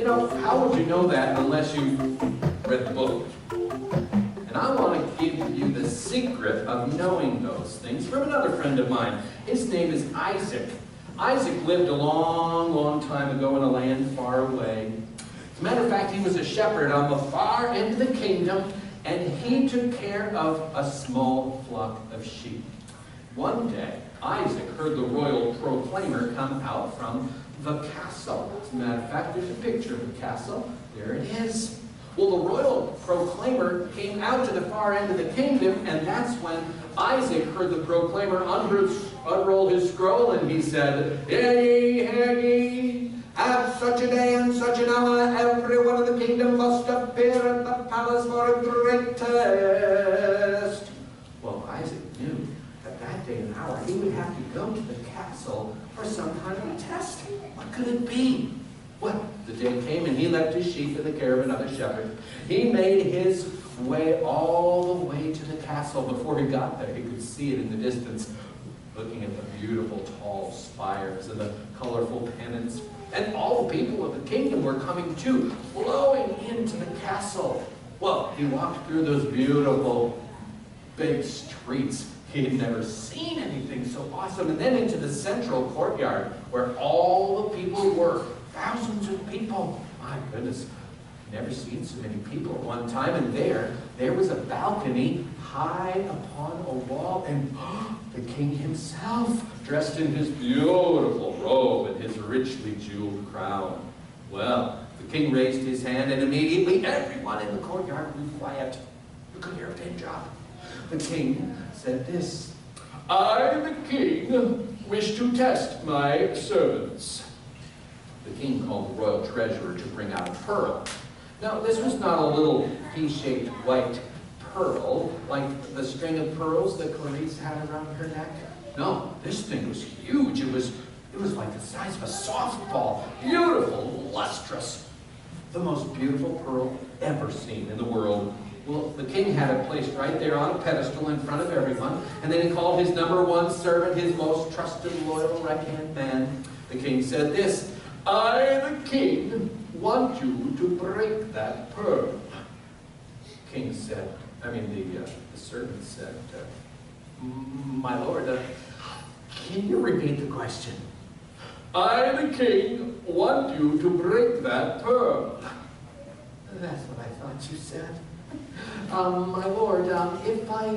know, how would you know that unless you read the book? And I want to give you the secret of knowing those things from another friend of mine. His name is Isaac. Isaac lived a long, long time ago in a land far away. As a matter of fact, he was a shepherd on the far end of the kingdom, and he took care of a small flock of sheep. One day, Isaac heard the royal proclaimer come out from the castle. As a matter of fact, there's a picture of the castle. There it is. Well, the royal proclaimer came out to the far end of the kingdom, and that's when Isaac heard the proclaimer unroll his scroll, and he said, hear ye, at such a day and such an hour, every one of the kingdom must appear at the palace for a great test. Well, Isaac knew that that day and hour he would have to go to the castle for some kind of a test. What could it be? Well, the day came and he left his sheep in the care of another shepherd. He made his way all the way to the castle. Before he got there, he could see it in the distance, looking at the beautiful tall spires and the colorful pennants. And all the people of the kingdom were coming too, flowing into the castle. Well, he walked through those beautiful big streets. He had never seen anything so awesome. And then into the central courtyard where all the people were. Thousands of people. My goodness, never seen so many people at one time. And there was a balcony high upon a wall, and the king himself, dressed in his beautiful robe and his richly jeweled crown. Well, the king raised his hand, and immediately everyone in the courtyard grew quiet. You could hear a pin drop. The king said this, I, the king, wish to test my servants. The king called the royal treasurer to bring out a pearl. Now, this was not a little pea-shaped white pearl, like the string of pearls that Clarice had around her neck. No, this thing was huge. It was like the size of a softball. Beautiful, lustrous. The most beautiful pearl ever seen in the world. Well, the king had it placed right there on a pedestal in front of everyone, and then he called his #1 servant, his most trusted, loyal right-hand man. The king said this, I, the king, want you to break that pearl. King said, the servant said, my lord, can you repeat the question? I, the king, want you to break that pearl. That's what I thought you said. My lord, if I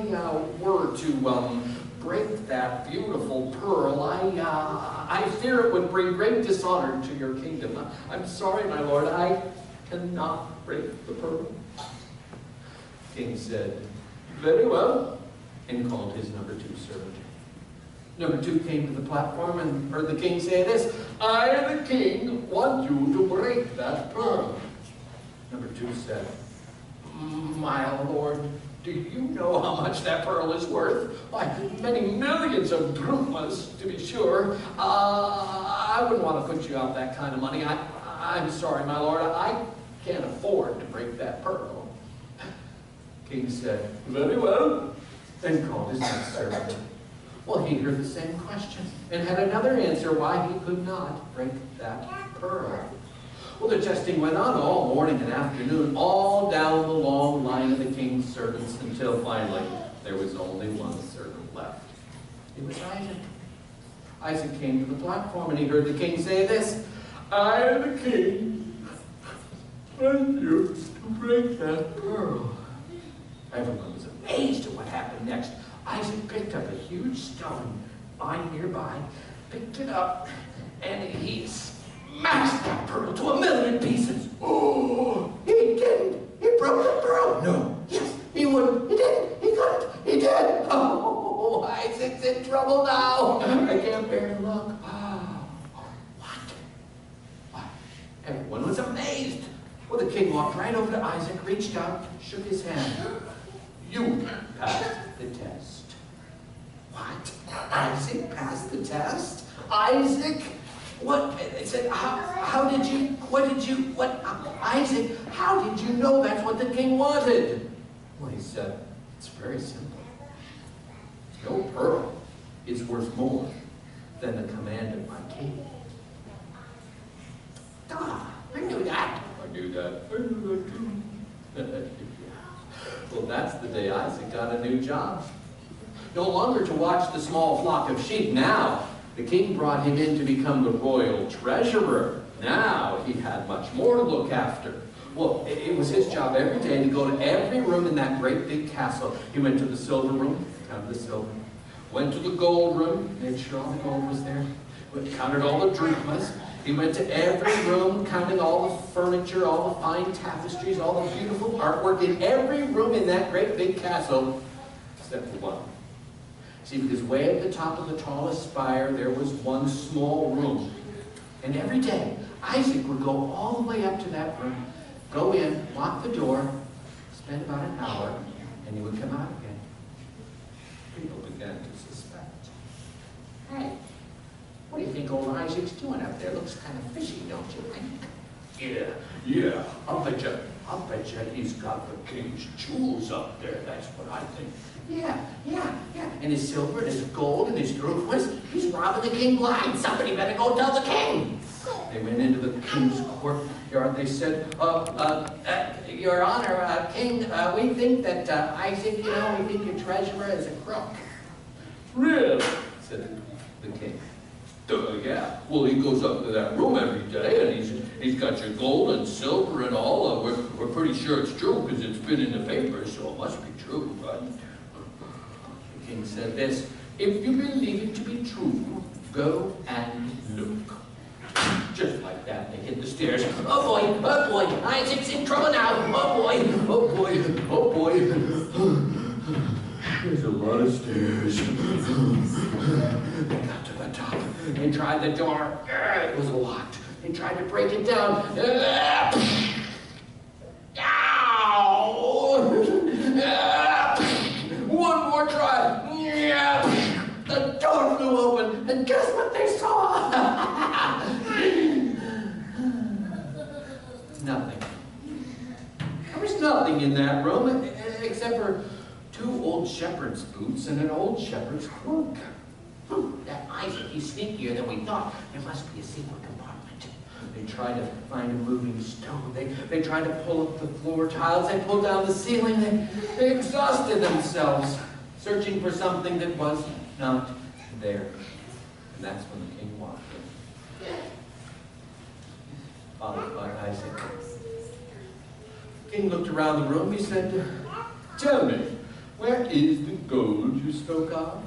were to break that beautiful pearl, I fear it would bring great dishonor to your kingdom. I'm sorry, my lord, I cannot break the pearl. King said, very well, and called his #2 servant. #2 came to the platform and heard the king say this, I, the king, want you to break that pearl. #2 said, my lord, do you know how much that pearl is worth? Why, many millions of drachmas, to be sure. I wouldn't want to put you out that kind of money. I'm sorry, my lord, I can't afford to break that pearl. King said, very well, and called his next servant. Well, he heard the same question and had another answer why he could not break that pearl. Well, the testing went on all morning and afternoon, all down the long line of the king's servants, until finally there was only one servant left. It was Isaac. Isaac came to the platform and he heard the king say this, I, the king, want you to break that pearl. Everyone was amazed at what happened next. Isaac picked up a huge stone lying nearby, picked it up, and he smashed that pearl to 1,000,000 pieces. Oh, he didn't. He broke the pearl. No. Yes, he wouldn't. He didn't. He couldn't. He did. Oh, Isaac's in trouble now. I can't bear to look. Oh, what? Everyone was amazed. Well, the king walked right over to Isaac, reached out, shook his hand. You passed the test. What? Isaac passed the test? Isaac? What? It said, how did you, Isaac, how did you know that's what the king wanted? Well, he said, it's very simple. No pearl is worth more than the command of my king. Ah, I knew that. that. I do that too. Well, that's the day Isaac got a new job. No longer to watch the small flock of sheep. Now, the king brought him in to become the royal treasurer. Now, he had much more to look after. Well, it was his job every day to go to every room in that great big castle. He went to the silver room, counted the silver. Went to the gold room, made sure all the gold was there. Counted all the drachmas. He went to every room, counting all the furniture, all the fine tapestries, all the beautiful artwork in every room in that great big castle, except for one. See, because way at the top of the tallest spire, there was one small room. And every day, Isaac would go all the way up to that room, go in, lock the door, spend about an hour, and he would come out again. People began to suspect. Hey, what do you think old Isaac's doing up there? Looks kind of fishy, don't you think? Yeah. I'll bet you he's got the king's jewels up there. That's what I think. Yeah. And his silver and his gold and his drachmas. He's robbing the king blind. Somebody better go tell the king. They went into the king's courtyard. They said, Your Honor, King, we think that Isaac, we think your treasurer is a crook. Really? Said the king. Yeah. Well, he goes up to that room every day, and he's got your gold and silver and all. We're pretty sure it's true because it's been in the paper, so it must be true, right? The king said this: if you believe it to be true, go and look. Just like that, they hit the stairs. Oh boy, Isaac's in trouble now. Oh boy. There's a lot of stairs. They got to the top. They tried the door. It was locked. They tried to break it down. One more try. The door flew open, and guess what they saw? Nothing. There was nothing in that room except for 2 old shepherd's boots and an old shepherd's cloak. That Isaac, he's sneakier than we thought. There must be a secret compartment. They tried to find a moving stone. They tried to pull up the floor tiles. They pulled down the ceiling. They exhausted themselves, searching for something that was not there. And that's when the king walked in, followed by Isaac. The king looked around the room. He said, tell me, where is the gold you spoke of?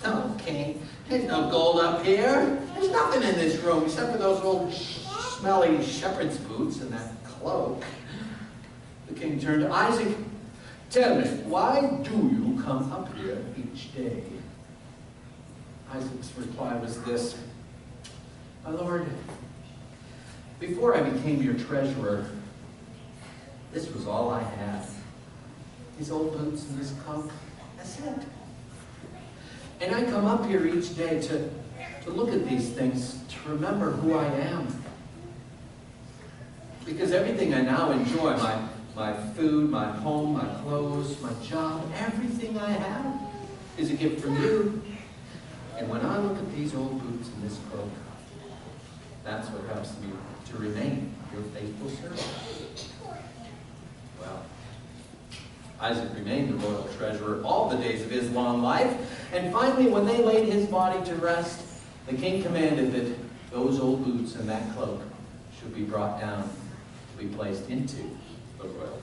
No, king, there's no gold up here. There's nothing in this room except for those old smelly shepherd's boots and that cloak. The king turned to Isaac. Tell me, why do you come up here each day? Isaac's reply was this: my lord, before I became your treasurer, this was all I had. These old boots and this cloak, that's it. And I come up here each day to look at these things, to remember who I am. Because everything I now enjoy, my food, my home, my clothes, my job, everything I have is a gift from you. And when I look at these old boots and this cloak, that's what helps me to remain your faithful servant. Well, Isaac remained the royal treasurer all the days of his long life, and finally, when they laid his body to rest, the king commanded that those old boots and that cloak should be brought down to be placed into the royal